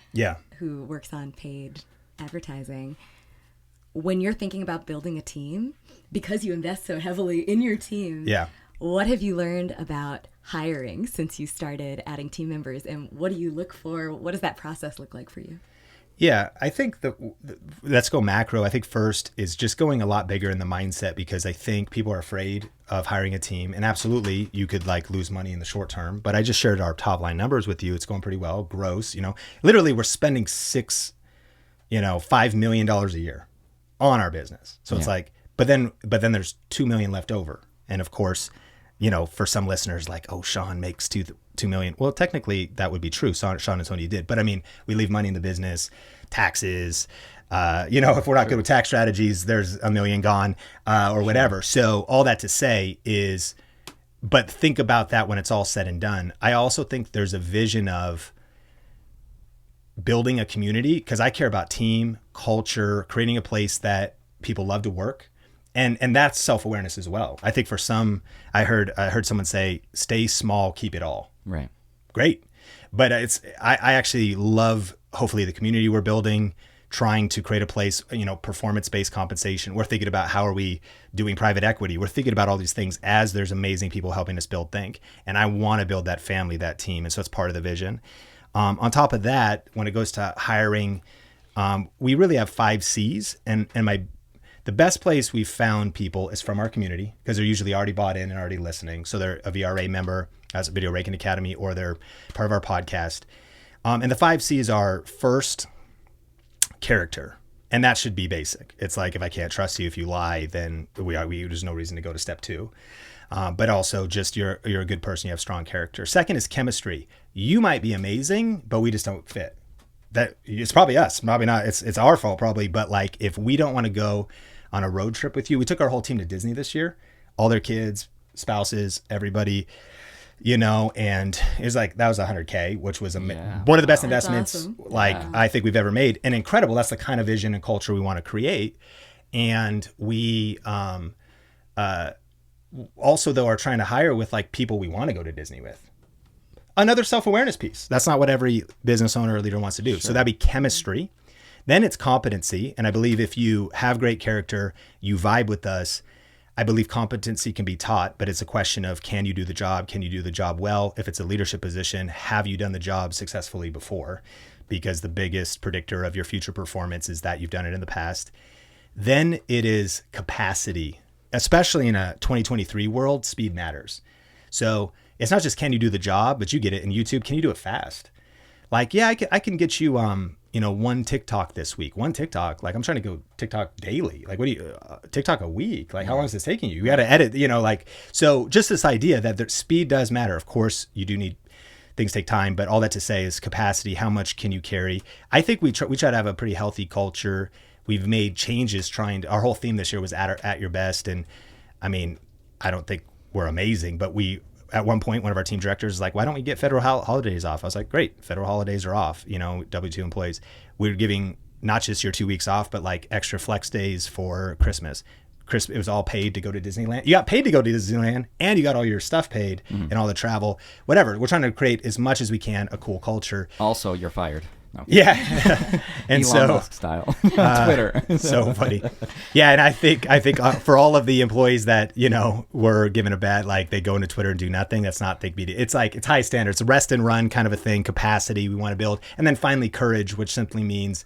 who works on paid advertising. When you're thinking about building a team, because you invest so heavily in your team, what have you learned about hiring since you started adding team members, and what do you look for? What does that process look like for you? Yeah, I think let's go macro. I think first is just going a lot bigger in the mindset, because I think people are afraid of hiring a team, and absolutely you could lose money in the short term. But I just shared our top line numbers with you. It's going pretty well. Gross, literally we're spending $5 million a year on our business. So it's but then there's 2 million left over. And of course, for some listeners oh, Sean makes 2 million. Well, technically that would be true. Sean and Tony did, but I mean, we leave money in the business, taxes, if we're not good with tax strategies, there's $1 million gone, or whatever. So all that to say is, but think about that when it's all said and done. I also think there's a vision of building a community, because I care about team culture, creating a place that people love to work. And that's self-awareness as well. I think for some, I heard someone say, stay small, keep it all. Right. Great. But I actually love, hopefully, the community we're building, trying to create a place, performance-based compensation. We're thinking about how are we doing private equity. We're thinking about all these things as there's amazing people helping us build Think. And I want to build that family, that team. And so it's part of the vision. On top of that, when it goes to hiring, we really have 5 C's. And the best place we've found people is from our community, because they're usually already bought in and already listening. So they're a VRA member as a Video Raking Academy, or they're part of our podcast. And the 5 C's are: first, character. And that should be basic. It's like, if I can't trust you, if you lie, then there's no reason to go to step 2. But also just you're a good person, you have strong character. Second is chemistry. You might be amazing, but we just don't fit. That it's probably us, probably not. It's our fault probably. But if we don't want to go on a road trip with you, we took our whole team to Disney this year, all their kids, spouses, everybody, and it was that was $100K, which was one of the best investments awesome. I think we've ever made, and incredible. That's the kind of vision and culture we want to create. And we also though are trying to hire with people we want to go to Disney with. Another self-awareness piece. That's not what every business owner or leader wants to do. Sure. So that'd be chemistry. Then it's competency. And I believe if you have great character, you vibe with us, I believe competency can be taught, but it's a question of, can you do the job? Can you do the job well? If it's a leadership position, have you done the job successfully before? Because the biggest predictor of your future performance is that you've done it in the past. Then it is capacity, especially in a 2023 world, speed matters. So it's not just, can you do the job, but you get it in YouTube. Can you do it fast? I can get you, one TikTok this week, one TikTok. I'm trying to go TikTok daily. What do you, TikTok a week? How long is this taking you? You got to edit, so just this idea that the speed does matter. Of course, you do need, things take time, but all that to say is capacity. How much can you carry? I think we try to have a pretty healthy culture. We've made changes our whole theme this year was at your best. And I mean, I don't think we're amazing, but at one point, one of our team directors was like, why don't we get federal holidays off? I was like, great, federal holidays are off, W-2 employees. We're giving not just your 2 weeks off, but like extra flex days for Christmas. It was all paid to go to Disneyland. You got paid to go to Disneyland, and you got all your stuff paid and all the travel, whatever. We're trying to create as much as we can a cool culture. Also, you're fired. Okay. Yeah. And Elon Musk style on Twitter. So funny. Yeah. And I think for all of the employees that, were given a bad, like they go into Twitter and do nothing, that's not Think Media. It's like, it's high standards, rest and run kind of a thing, capacity we want to build. And then finally courage, which simply means,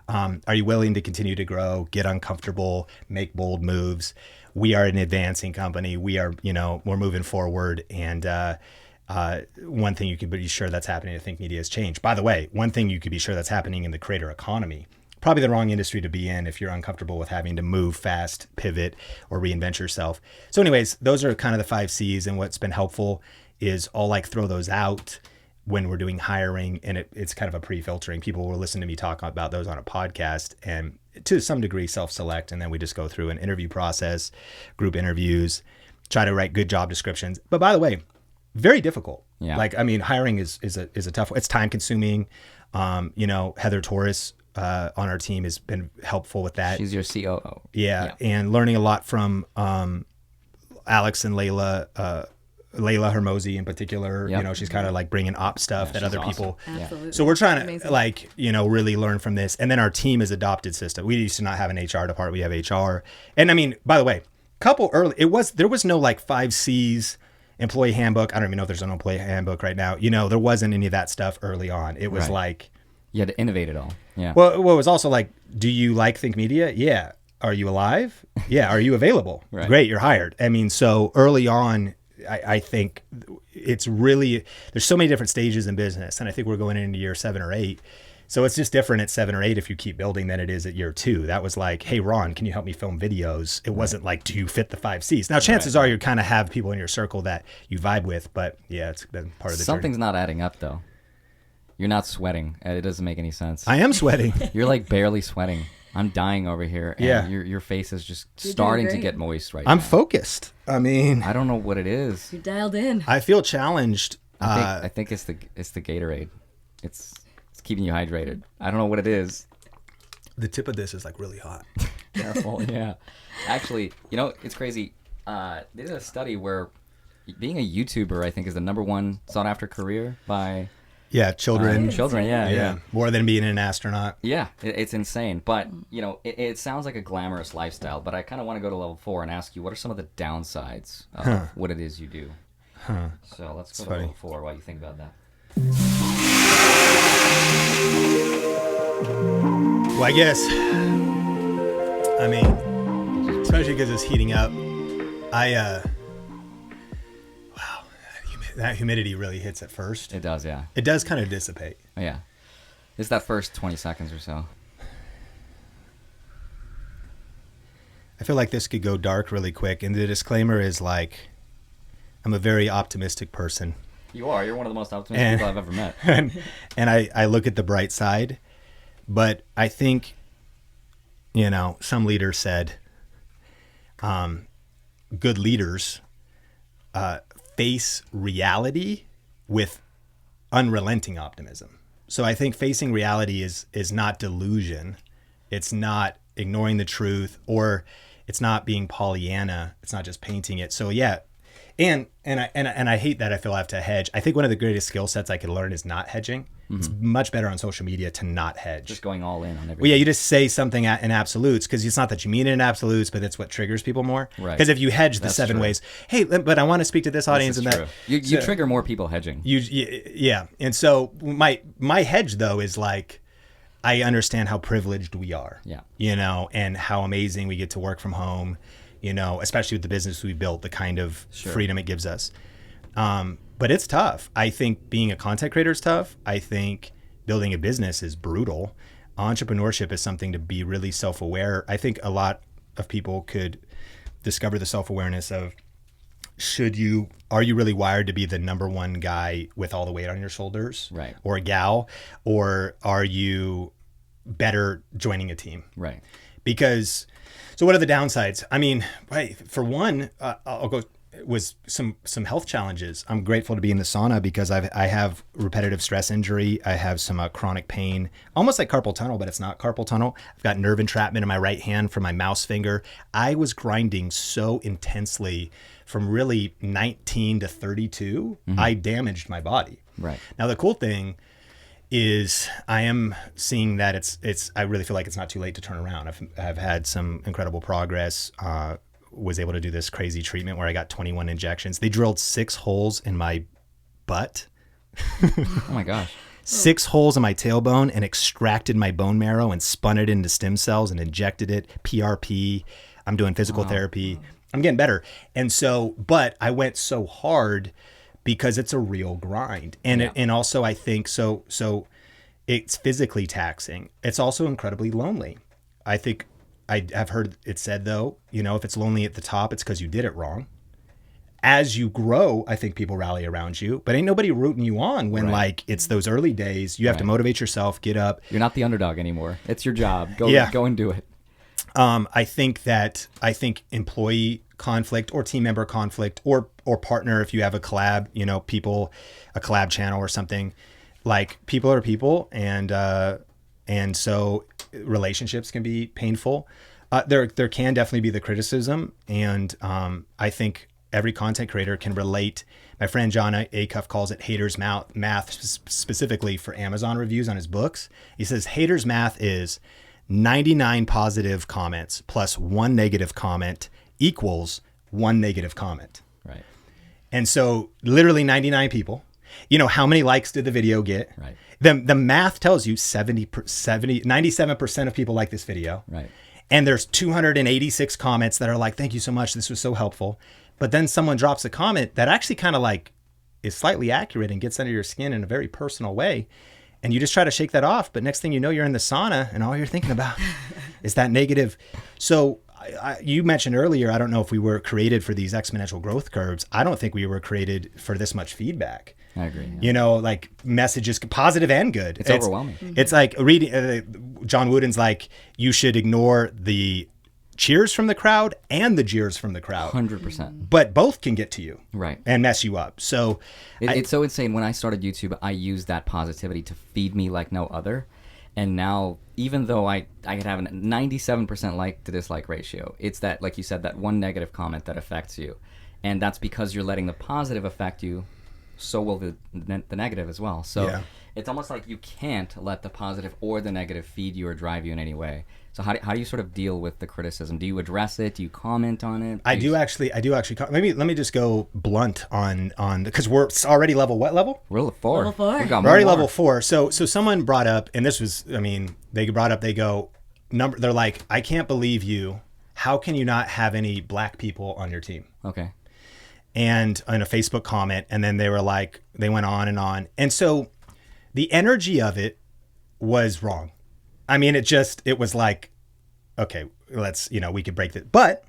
are you willing to continue to grow, get uncomfortable, make bold moves? We are an advancing company. We are, we're moving forward. And, one thing you can be sure that's happening, I think media has changed. By the way, one thing you could be sure that's happening in the creator economy, probably the wrong industry to be in if you're uncomfortable with having to move fast, pivot, or reinvent yourself. So anyways, those are kind of the 5 C's. And what's been helpful is I'll like throw those out when we're doing hiring, and it's kind of a pre-filtering. People will listen to me talk about those on a podcast and to some degree self-select. And then we just go through an interview process, group interviews, try to write good job descriptions. But by the way, very difficult. Yeah. Like, I mean, hiring is a tough one. It's time consuming. Heather Torres on our team has been helpful with that. She's your COO. Yeah. And learning a lot from Alex and Layla Hermosi in particular. Yep. She's kind of like bringing op stuff that other awesome. people. Absolutely. So we're trying to Amazing. really learn from this. And then our team has adopted system. We used to not have an HR department. We have HR. And I mean, by the way, there was no like 5 C's employee handbook. I don't even know if there's an employee handbook right now. There wasn't any of that stuff early on. It was like, you had to innovate it all. Yeah. Well, it was also like, do you like Think Media? Yeah. Are you alive? Yeah. Are you available? Right. Great. You're hired. I mean, so early on, I think it's really, there's so many different stages in business. And I think we're going into year 7 or 8. So it's just different at 7 or 8 if you keep building than it is at year 2. That was like, hey, Ron, can you help me film videos? It wasn't like, do you fit the 5 C's? Now, chances are you kind of have people in your circle that you vibe with, but yeah, it's been part of the Something's journey. not adding up, though. You're not sweating. It doesn't make any sense. I am sweating. You're like barely sweating. I'm dying over here. And Yeah. your face is just You're starting doing to great. get moist right I'm now. focused. I mean, I don't know what it is. You're dialed in. I feel challenged. I think it's the Gatorade. It's keeping you hydrated. I don't know what it is. The tip of this is like really hot. Careful. Yeah. Actually, it's crazy. They did a study where being a YouTuber, I think, is the #1 sought after career by Yeah, children. children. Yeah, more than being an astronaut. Yeah, it's insane. But, it sounds like a glamorous lifestyle, but I kind of want to go to level 4 and ask you, what are some of the downsides of what it is you do? So let's go to level 4 while you think about that. Well, I guess, especially because it's heating up, wow, that humidity really hits at first. It does, yeah. It does kind of dissipate. Yeah. It's that first 20 seconds or so. I feel like this could go dark really quick. And the disclaimer is like, I'm a very optimistic person. You are. You're one of the most optimistic people I've ever met. And I look at the bright side. But I think, some leaders said, good leaders face reality with unrelenting optimism. So I think facing reality is not delusion. It's not ignoring the truth, or it's not being Pollyanna. It's not just painting it. So yeah. And I hate that I feel I have to hedge. I think one of the greatest skill sets I could learn is not hedging. Mm-hmm. It's much better on social media to not hedge. Just going all in on everything. Well, yeah, you just say something in absolutes, because it's not that you mean it in absolutes, but that's what triggers people more. Right. Because if you hedge the That's 7 true. ways, hey, but I want to speak to this audience This and is that. true. You trigger more people hedging. Yeah. And so my hedge though is like, I understand how privileged we are. Yeah. And how amazing we get to work from home. Especially with the business we built, the kind of freedom it gives us. But it's tough. I think being a content creator is tough. I think building a business is brutal. Entrepreneurship is something to be really self-aware. I think a lot of people could discover the self-awareness of, are you really wired to be the #1 guy with all the weight on your shoulders? Right. Or a gal? Or are you better joining a team? Right. Because So what are the downsides? I mean, right, for one, I'll go was some health challenges. I'm grateful to be in the sauna because I have repetitive stress injury. I have some chronic pain, almost like carpal tunnel, but it's not carpal tunnel. I've got nerve entrapment in my right hand from my mouse finger. I was grinding so intensely from really 19 to 32. I damaged my body. Right. Now, the cool thing is I am seeing that it's I really feel like it's not too late to turn around. I've had some incredible progress. Was able to do this crazy treatment where I got 21 injections. They drilled 6 holes in my butt. Oh my gosh. 6 holes in my tailbone and extracted my bone marrow and spun it into stem cells and injected it. PRP. I'm doing physical therapy. I'm getting better. And so, but I went so hard because it's a real grind. And and also I think so it's physically taxing. It's also incredibly lonely. I think I've heard it said, though, you know, if it's lonely at the top, it's because you did it wrong. As you grow, I think people rally around you, but ain't nobody rooting you on when like it's those early days. You have to motivate yourself, get up. You're not the underdog anymore. It's your job. Go and do it. I think employee conflict or team member conflict or partner, if you have a collab, you know, a collab channel or something, like people are people. And so relationships can be painful. There can definitely be the criticism. And I think every content creator can relate. My friend John Acuff calls it haters math, specifically for Amazon reviews on his books. He says haters math is 99 positive comments plus 1 negative comment equals 1 negative comment. Right. And so literally 99 people. You know, how many likes did the video get? Right. The math tells you 97% of people like this video. Right. And there's 286 comments that are like, thank you so much. This was so helpful. But then someone drops a comment that actually kind of like is slightly accurate and gets under your skin in a very personal way. And you just try to shake that off. But next thing you know, you're in the sauna and all you're thinking about is that negative. So you mentioned earlier, I don't know if we were created for these exponential growth curves. I don't think we were created for this much feedback. I agree. Yeah. You know, like messages, positive and good. It's overwhelming. It's like reading, John Wooden's like, you should ignore the cheers from the crowd and the jeers from the crowd. 100%. But both can get to you. Right. And mess you up. So it's so insane. When I started YouTube, I used that positivity to feed me like no other. And now, even though I could have a 97% like to dislike ratio, it's that, like you said, that 1 negative comment that affects you. And that's because you're letting the positive affect you, so will the negative as well. So it's almost like you can't let the positive or the negative feed you or drive you in any way. So how do you sort of deal with the criticism? Do you address it? Do you comment on it? I do actually. Maybe let me just go blunt on because we're already level what level? We're level 4. Level 4. We're already level 4. So someone brought up, and this was, I mean, they go, they're like, I can't believe you. How can you not have any black people on your team? Okay. And in a Facebook comment, and then they were like, they went on. And so the energy of it was wrong. I mean, it was like, okay, we could break that. But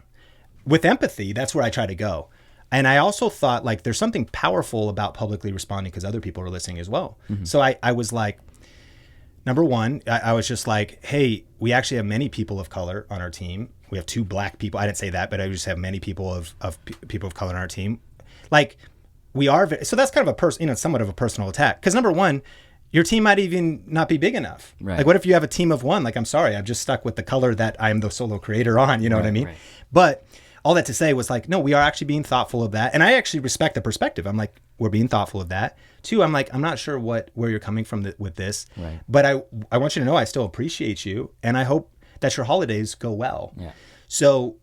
with empathy, that's where I try to go. And I also thought like there's something powerful about publicly responding because other people are listening as well. Mm-hmm. So I was like, number one, I was just like, hey, we actually have many people of color on our team. We have 2 black people. I didn't say that, but I just have many people of people of color on our team. Like we are. So that's kind of somewhat of a personal attack. Because number one, your team might even not be big enough. Right. Like what if you have a team of 1? Like, I'm sorry, I'm just stuck with the color that I'm the solo creator on. You know what I mean? Right. But all that to say was like, no, we are actually being thoughtful of that. And I actually respect the perspective. I'm like, we're being thoughtful of that. 2, I'm like, I'm not sure where you're coming from with this. Right. But I want you to know I still appreciate you. And I hope that your holidays go well. Yeah. So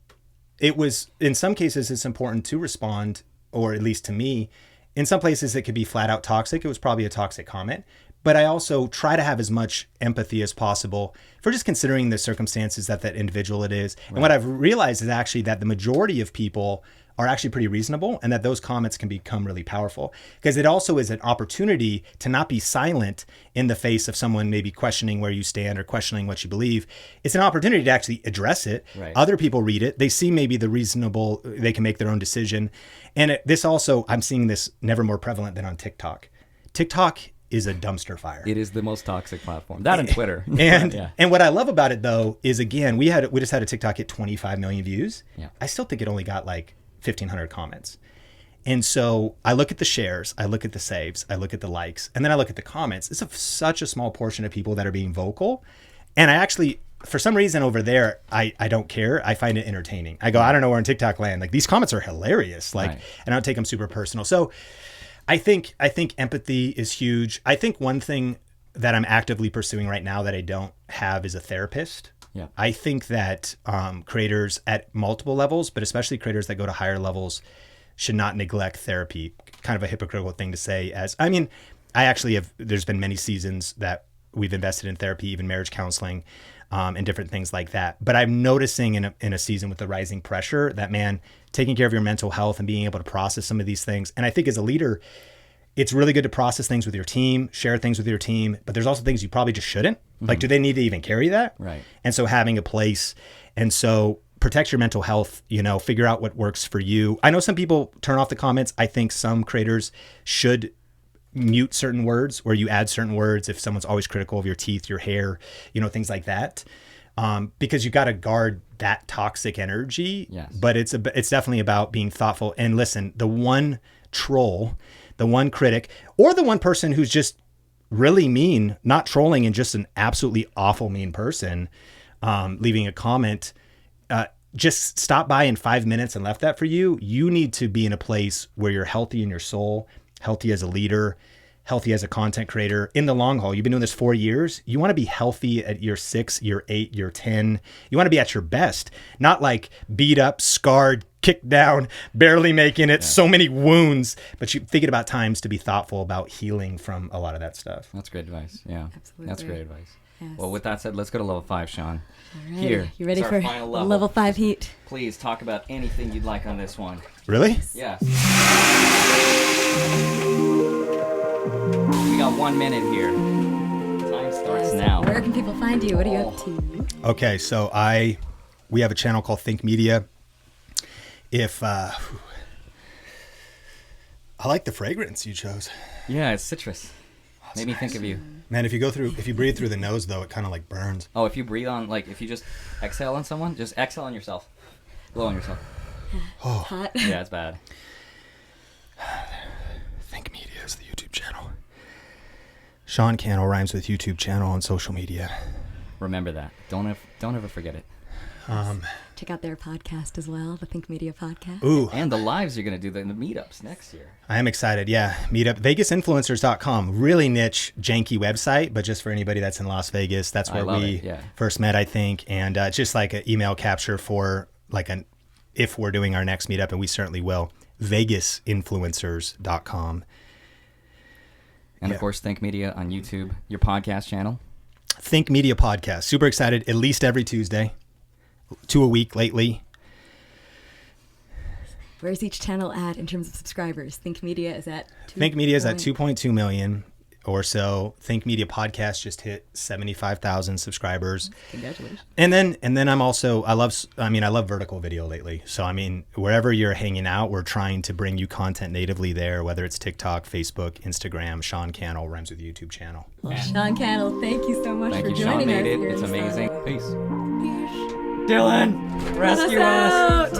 it was, in some cases, it's important to respond, or at least to me. In some places, it could be flat out toxic. It was probably a toxic comment. But I also try to have as much empathy as possible for just considering the circumstances that individual it is. Right. And what I've realized is actually that the majority of people are actually pretty reasonable, and that those comments can become really powerful because it also is an opportunity to not be silent in the face of someone maybe questioning where you stand or questioning what you believe. It's an opportunity to actually address it. Right. Other people read it. They see maybe the reasonable, they can make their own decision. And this also, I'm seeing this never more prevalent than on TikTok. TikTok is a dumpster fire. It is the most toxic platform. That and Twitter. And what I love about it though is, again, we just had a TikTok hit 25 million views. Yeah. I still think it only got like 1,500 comments. And so I look at the shares, I look at the saves, I look at the likes, and then I look at the comments. It's such a small portion of people that are being vocal. And I actually, for some reason over there, I don't care. I find it entertaining. I go, I don't know where in TikTok land. Like, these comments are hilarious. Like, and I don't take them super personal. So I think empathy is huge. I think one thing that I'm actively pursuing right now that I don't have is a therapist. Yeah. I think that creators at multiple levels, but especially creators that go to higher levels, should not neglect therapy. Kind of a hypocritical thing to say, there's been many seasons that we've invested in therapy, even marriage counseling, and different things like that. But I'm noticing in a season with the rising pressure that, man, taking care of your mental health and being able to process some of these things. And I think as a leader, it's really good to process things with your team, share things with your team, but there's also things you probably just shouldn't. Mm-hmm. Like, do they need to even carry that? Right. And so having a place, and so protect your mental health, figure out what works for you. I know some people turn off the comments. I think some creators should mute certain words, where you add certain words if someone's always critical of your teeth, your hair, things like that. Because you got to guard that toxic energy. Yes. But it's definitely about being thoughtful. And listen, the one troll, the one critic, or the one person who's just really mean, not trolling and just an absolutely awful mean person, leaving a comment, just stop by in 5 minutes and left that for you. You need to be in a place where you're healthy in your soul, healthy as a leader, healthy as a content creator. In the long haul, you've been doing this 4 years. You want to be healthy at year 6, year 8, year 10. You want to be at your best, not like beat up, scarred, kicked down, barely making it, so many wounds. But you're thinking about times to be thoughtful about healing from a lot of that stuff. That's great advice. Yeah, absolutely. That's great advice. Yes. Well, with that said, let's go to level 5, Sean. All right. Here, You ready it's for our final level. level 5 heat? Please talk about anything you'd like on this one. Really? Yes. We got 1 minute here. Time starts now. Where can people find you? What are you up to? Okay, so we have a channel called Think Media. If I like the fragrance you chose. Yeah, it's citrus. Made me think of you. Man, if you breathe through the nose though, it kind of like burns. Oh, if you breathe on, if you just exhale on someone, just exhale on yourself. Blow on yourself. Oh, Hot. Yeah, it's bad. Think Media is the YouTube channel. Sean Cannell rhymes with YouTube channel on social media. Remember that. Don't ever forget it. Check out their podcast as well, the Think Media podcast. Ooh. And the lives you're going to do, the meetups next year. I am excited. Yeah. Meetup. VegasInfluencers.com. Really niche, janky website, but just for anybody that's in Las Vegas. That's where we first met, I think. And just like an email capture for if we're doing our next meetup, and we certainly will. VegasInfluencers.com. And of course, Think Media on YouTube, your podcast channel. Think Media Podcast. Super excited. At least every Tuesday. 2 a week lately. Where's each channel at in terms of subscribers? Think Media is at 2.2 million or so. Think Media Podcast just hit 75,000 subscribers. Congratulations. And then I love vertical video lately. So wherever you're hanging out, we're trying to bring you content natively there, whether it's TikTok, Facebook, Instagram. Sean Cannell rhymes with YouTube channel. Well, Sean Cannell, thank you so much for joining us. Sean made it. It's amazing. Peace. Dylan, rescue us.